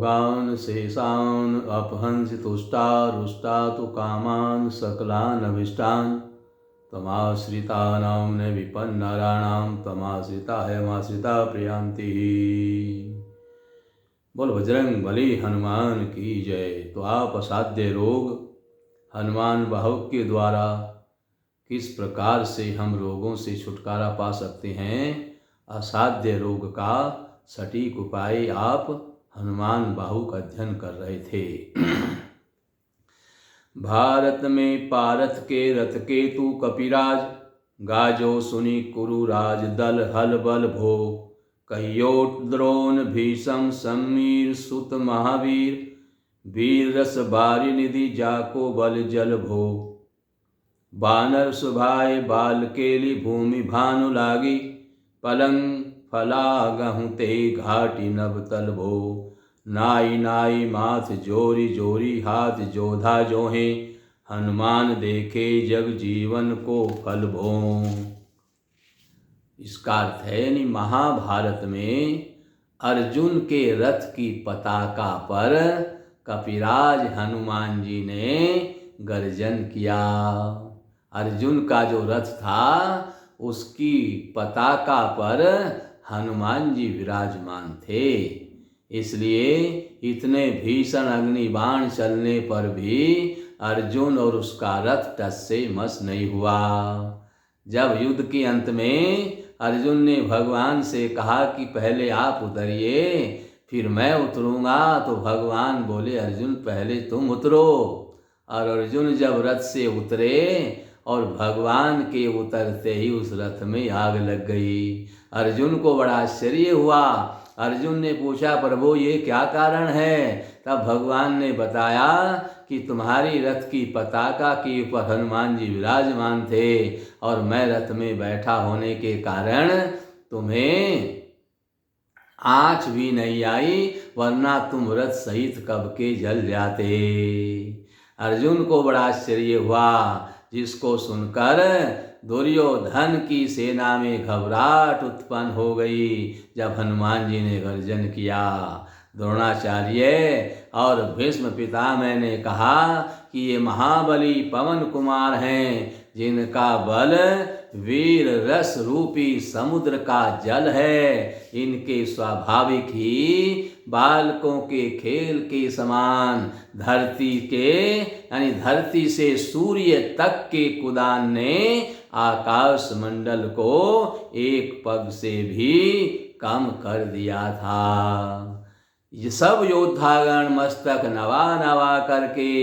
भोगान शेषान अपहंस तुष्टा रुष्टा तु कामान सकलान अभिष्टान तमाश्रितानां न विपन्नराणां तमाश्रिता हयमाश्रिता प्रियांति। बोल बजरंग बली हनुमान की जय। तो आप असाध्य रोग हनुमान बाहु के द्वारा किस प्रकार से हम रोगों से छुटकारा पा सकते हैं, असाध्य रोग का सटीक उपाय आप हनुमान बाहु का अध्ययन कर रहे थे। भारत में पारथ के रथ केतु कपिराज गाजो सुनी कुरु राज दल हल बल भो कह्योट द्रोण भीषम समीर सुत महावीर वीर रस बारी निधि जाको बल जल भो बानर सुभाए बाल केली भूमि भानु लागी पलंग फलागहु ते घाटी नभ तल भो नाई नाई माथ जोरी जोरी हाथ जोधा जोहे हनुमान देखे जग जीवन को फल भो। इसका अर्थ है यानी महाभारत में अर्जुन के रथ की पताका पर कपिराज हनुमान जी ने गर्जन किया। अर्जुन का जो रथ था उसकी पताका पर हनुमान जी विराजमान थे, इसलिए इतने भीषण अग्नि बाण चलने पर भी अर्जुन और उसका रथ टस से मस नहीं हुआ। जब युद्ध के अंत में अर्जुन ने भगवान से कहा कि पहले आप उतरिए फिर मैं उतरूंगा, तो भगवान बोले अर्जुन पहले तुम उतरो। और अर्जुन जब रथ से उतरे और भगवान के उतरते ही उस रथ में आग लग गई। अर्जुन को बड़ा आश्चर्य हुआ। अर्जुन ने पूछा प्रभु ये क्या कारण है? तब भगवान ने बताया कि तुम्हारी रथ की पताका के ऊपर हनुमान जी विराजमान थे और मैं रथ में बैठा होने के कारण तुम्हें आँच भी नहीं आई, वरना तुम रथ सहित कब के जल जाते। अर्जुन को बड़ा आश्चर्य हुआ, जिसको सुनकर दुर्योधन की सेना में घबराहट उत्पन्न हो गई जब हनुमान जी ने गर्जन किया। द्रोणाचार्य और भीष्म पितामह ने कहा कि ये महाबली पवन कुमार हैं, जिनका बल वीर रस रूपी समुद्र का जल है। इनके स्वाभाविक ही बालकों के खेल के समान धरती के यानी धरती से सूर्य तक के कुदान ने आकाश मंडल को एक पग से भी कम कर दिया था। ये सब योद्धागण मस्तक नवा नवा करके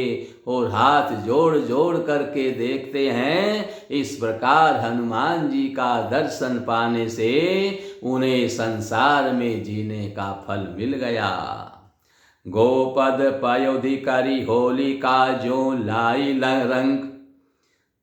और हाथ जोड़ जोड़ करके देखते हैं। इस प्रकार हनुमान जी का दर्शन पाने से उन्हें संसार में जीने का फल मिल गया। गोपद पयोधिकारी होलिका जो लाई रंग,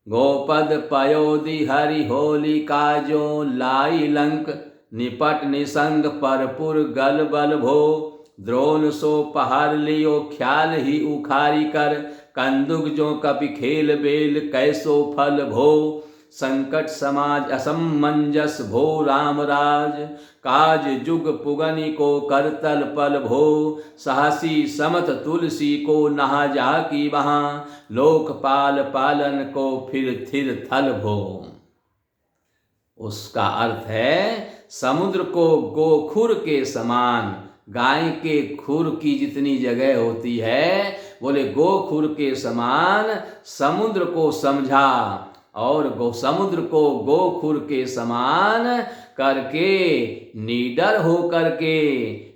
गोपद पयोधि हरि होलिका जो लाई लंक, निपट निसंग परपुर गल बल भो, द्रोण सो पहाड़ लियो ख्याल ही उखारी कर, कंदुक जो कपि खेल बेल कैसो फल भो, संकट समाज असमंजस भो राम राज, काज जुग पुगनी को करतल पल भो, साहसी समत तुलसी को नहा जा की वहाँ, लोकपाल पालन को फिर थिर थल भो। उसका अर्थ है समुद्र को गोखुर के समान, गाय के खुर की जितनी जगह होती है, बोले गोखुर के समान समुद्र को समझा और समुद्र को गोखुर के समान करके निडर हो करके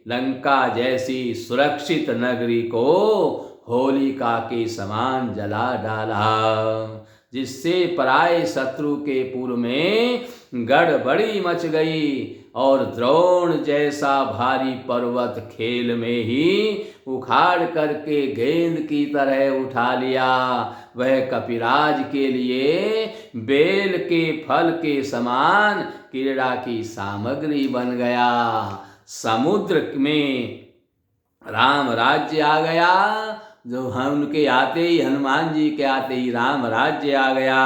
लंका जैसी सुरक्षित नगरी को होलिका के समान जला डाला, जिससे पराये शत्रु के पूर्व में गड़बड़ी मच गई और द्रोण जैसा भारी पर्वत खेल में ही उखाड़ करके गेंद की तरह उठा लिया। वह कपिराज के लिए बेल के फल के समान क्रीड़ा की सामग्री बन गया। समुद्र में राम राज्य आ गया, जो उनके आते ही हनुमान जी के आते ही राम राज्य आ गया।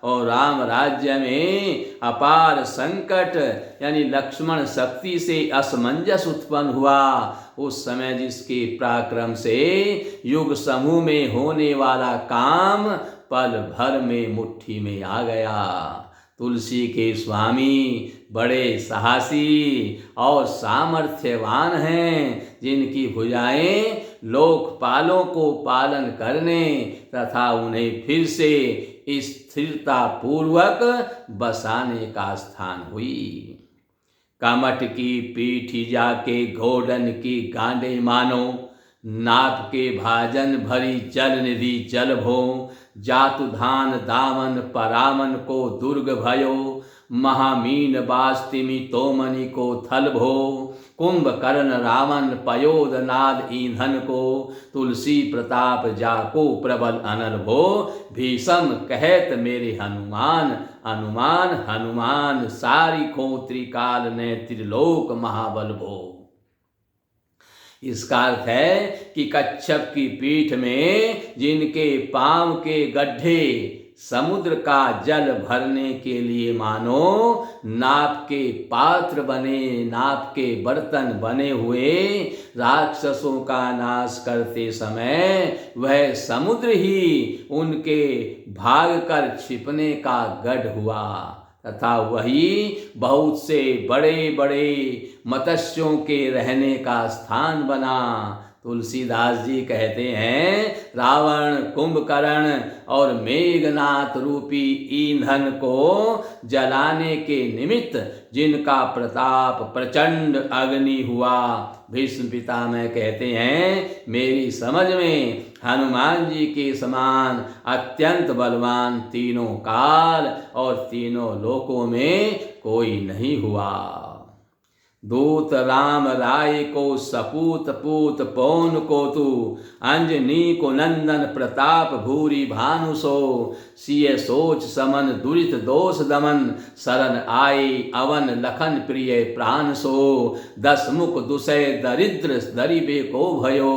और राम राज्य में अपार संकट यानी लक्ष्मण शक्ति से असमंजस उत्पन्न हुआ, उस समय जिसके पराक्रम से युग समूह में होने वाला काम पल भर में मुट्ठी में आ गया। तुलसी के स्वामी बड़े साहसी और सामर्थ्यवान हैं, जिनकी भुजाएं लोकपालों को पालन करने तथा उन्हें फिर से स्थिरता पूर्वक बसाने का स्थान हुई। कमठ की पीठी जाके घोड़न की गांडे मानो, नाप के भाजन भरी जल निधि जल भो, जातु धान दामन परामन को दुर्ग भयो, महामीन बास्तिमि तोमनि को थल भो, कुंभकर्ण रावण पयोद नाद ईंधन को, तुलसी प्रताप जाको प्रबल अनल भो, भीषम कहत मेरे हनुमान, अनुमान हनुमान सारी को त्रिकाल ने त्रिलोक महाबल भो। इसका अर्थ है कि कच्छप की पीठ में जिनके पांव के गड्ढे समुद्र का जल भरने के लिए मानो नाप के पात्र बने, नाप के बर्तन बने हुए, राक्षसों का नाश करते समय वह समुद्र ही उनके भागकर छिपने का गढ़ हुआ, तथा वही बहुत से बड़े बड़े मत्स्यों के रहने का स्थान बना। तुलसीदास जी कहते हैं, रावण कुंभकर्ण और मेघनाथ रूपी ईंधन को जलाने के निमित्त जिनका प्रताप प्रचंड अग्नि हुआ, भीष्म पितामह कहते हैं, मेरी समझ में हनुमान जी के समान अत्यंत बलवान तीनों काल और तीनों लोकों में कोई नहीं हुआ। दूत राम राय को सपूत पूत पौन को तू, अंजनी को नंदन प्रताप भूरी भानु सो, सिय सोच समन दुरित दोष दमन, शरण आई अवन लखन प्रिय प्राण सो, दस मुख दुसय दरिद्र दरिबे को भयो,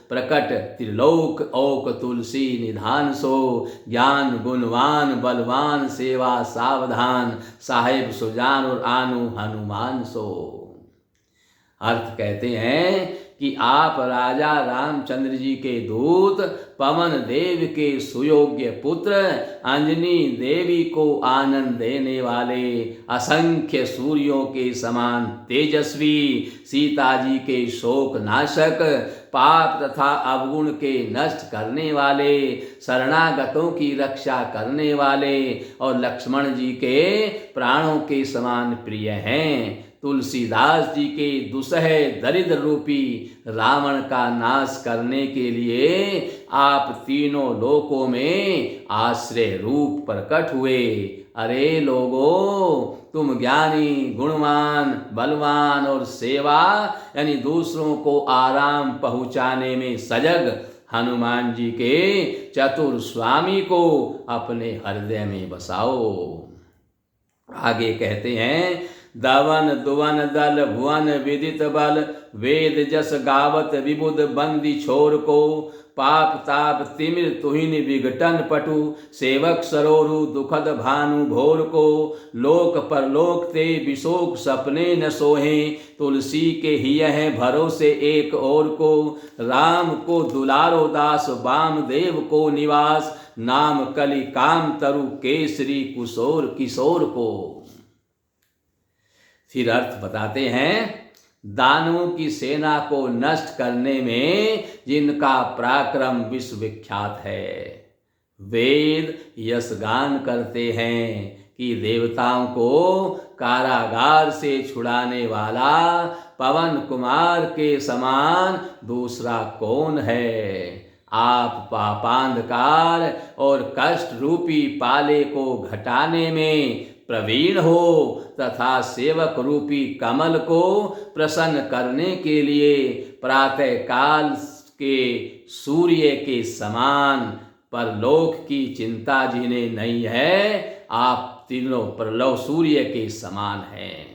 प्रकट त्रिलोक ओक तुलसी निधान सो, ज्ञान गुणवान बलवान सेवा सावधान, साहेब सुजान और आनु हनुमान सो। अर्थ कहते हैं कि आप राजा रामचंद्र जी के दूत, पवन देव के सुयोग्य पुत्र, अंजनी देवी को आनंद देने वाले, असंख्य सूर्यों के समान तेजस्वी, सीता जी के शोक नाशक, पाप तथा अवगुण के नष्ट करने वाले, शरणागतों की रक्षा करने वाले और लक्ष्मण जी के प्राणों के समान प्रिय हैं। तुलसीदास जी के दुसह दरिद्र रूपी रावण का नाश करने के लिए आप तीनों लोकों में आश्रय रूप प्रकट हुए। अरे लोगों, तुम ज्ञानी गुणवान बलवान और सेवा यानी दूसरों को आराम पहुंचाने में सजग हनुमान जी के चतुर स्वामी को अपने हृदय में बसाओ। आगे कहते हैं, दवन दुवन दल भुवन विदित बल, वेद जस गावत विबुध बंदी छोर को, पाप ताप तिमिर तुहिन विघटन पटु, सेवक सरोरु दुखद भानु भोर को, लोक परलोक ते विशोक सपने न सोहे, तुलसी के हिय है भरोसे एक और को, राम को दुलारो दास वाम देव को निवास, नाम कलि काम तरु केसरी कुशोर किशोर को। फिर अर्थ बताते हैं, दानवों की सेना को नष्ट करने में जिनका पराक्रम विश्वविख्यात है, वेद यशगान करते हैं कि देवताओं को कारागार से छुड़ाने वाला पवन कुमार के समान दूसरा कौन है। आप पापांधकार और कष्ट रूपी पाले को घटाने में प्रवीण हो तथा सेवक रूपी कमल को प्रसन्न करने के लिए प्रातः काल के सूर्य के समान परलोक की चिंता जिन्हें नहीं है, आप तीनों परलोक सूर्य के समान हैं।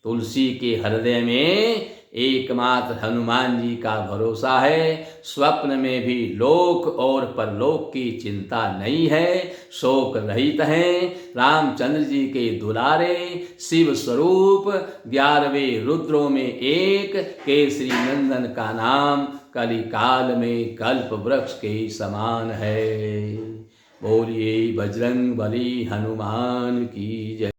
तुलसी के हृदय में एकमात्र हनुमान जी का भरोसा है। स्वप्न में भी लोक और परलोक की चिंता नहीं है, शोक रहित हैं। रामचंद्र जी के दुलारे शिव स्वरूप 11वें रुद्रों में एक केसरी नंदन का नाम कलिकाल में कल्प वृक्ष के समान है। बोलिए बजरंग बली हनुमान की जय।